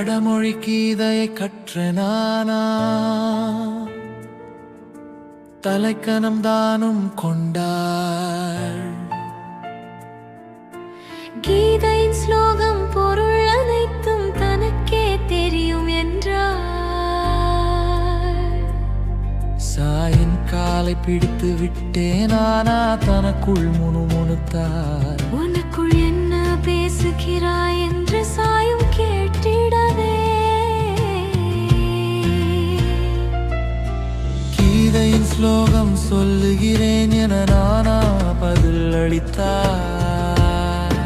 வடமொழி கீதையை கற்ற நானா தலைக்கணம் தானும் கொண்டாள். கீதையின் ஸ்லோகம் பொருள் அனைத்தும் தனக்கே தெரியும் என்றார். சாயின் காலை பிடித்து விட்டேன் நானா தனக்குள் முணுமுணுத்தார். உனக்குள் என்ன பேசுகிறாய் என்று சாயும் கேட்டிடவே கீதையின் ஸ்லோகம் சொல்லுகிறேன் என நானா பதில் அளித்தார்.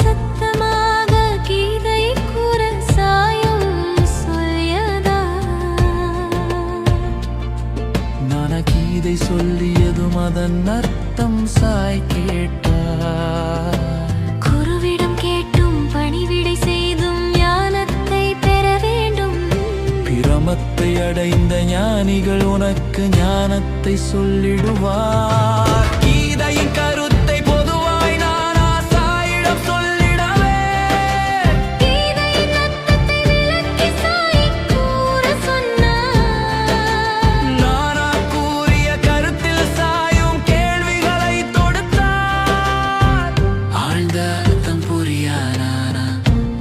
சத்தமாக கீதை கூற சாயும் சொல்லியதா. நானா கீதை சொல்லியதும் அதன் அர்த்தம் சாய் கேட்டார். குருவிடம் கேட்டும் பணிவிடை செய்தும் ஞானத்தை பெற வேண்டும். பிரமத்தை அடைந்த ஞானிகள் உனக்கு ஞானத்தை சொல்லிடுவார். கீதையின் கருத்தை பொதுவாய் நானா சாயிடம் சொல்லிடவே கீதையின் அர்த்தத்தை விளக்கி சாய் கூற சொன்னார். நானா கூறிய கருத்தில் சாயும் கேள்விகளை தொடுத்தார். ஆழ்ந்த அர்த்தம் புரியா நானா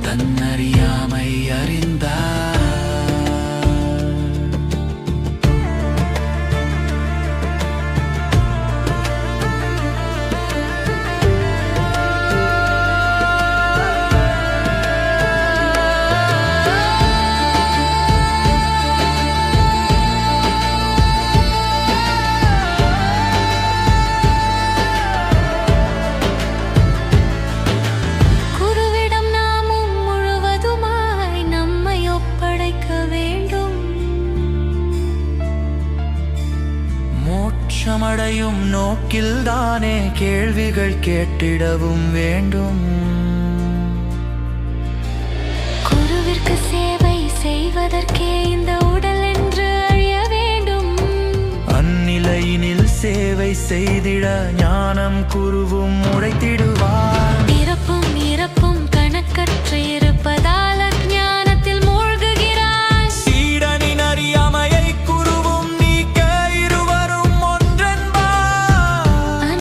தன்னறியாமை அறிந்தார். குருவிடம் நாமும் முழுவதுமாய் நம்மை ஒப்படைக்க வேண்டும். மோட்சமடையும் நோக்கில்தானே கேள்விகள் கேட்டிடவும் வேண்டும். குருவிற்கு சேவை செய்வதற்கே இந்த உடல் என்று அழிய வேண்டும். அந்நிலையினில் சேவை செய்திட ஞானம் குருவும் உடைத்திடுவார்.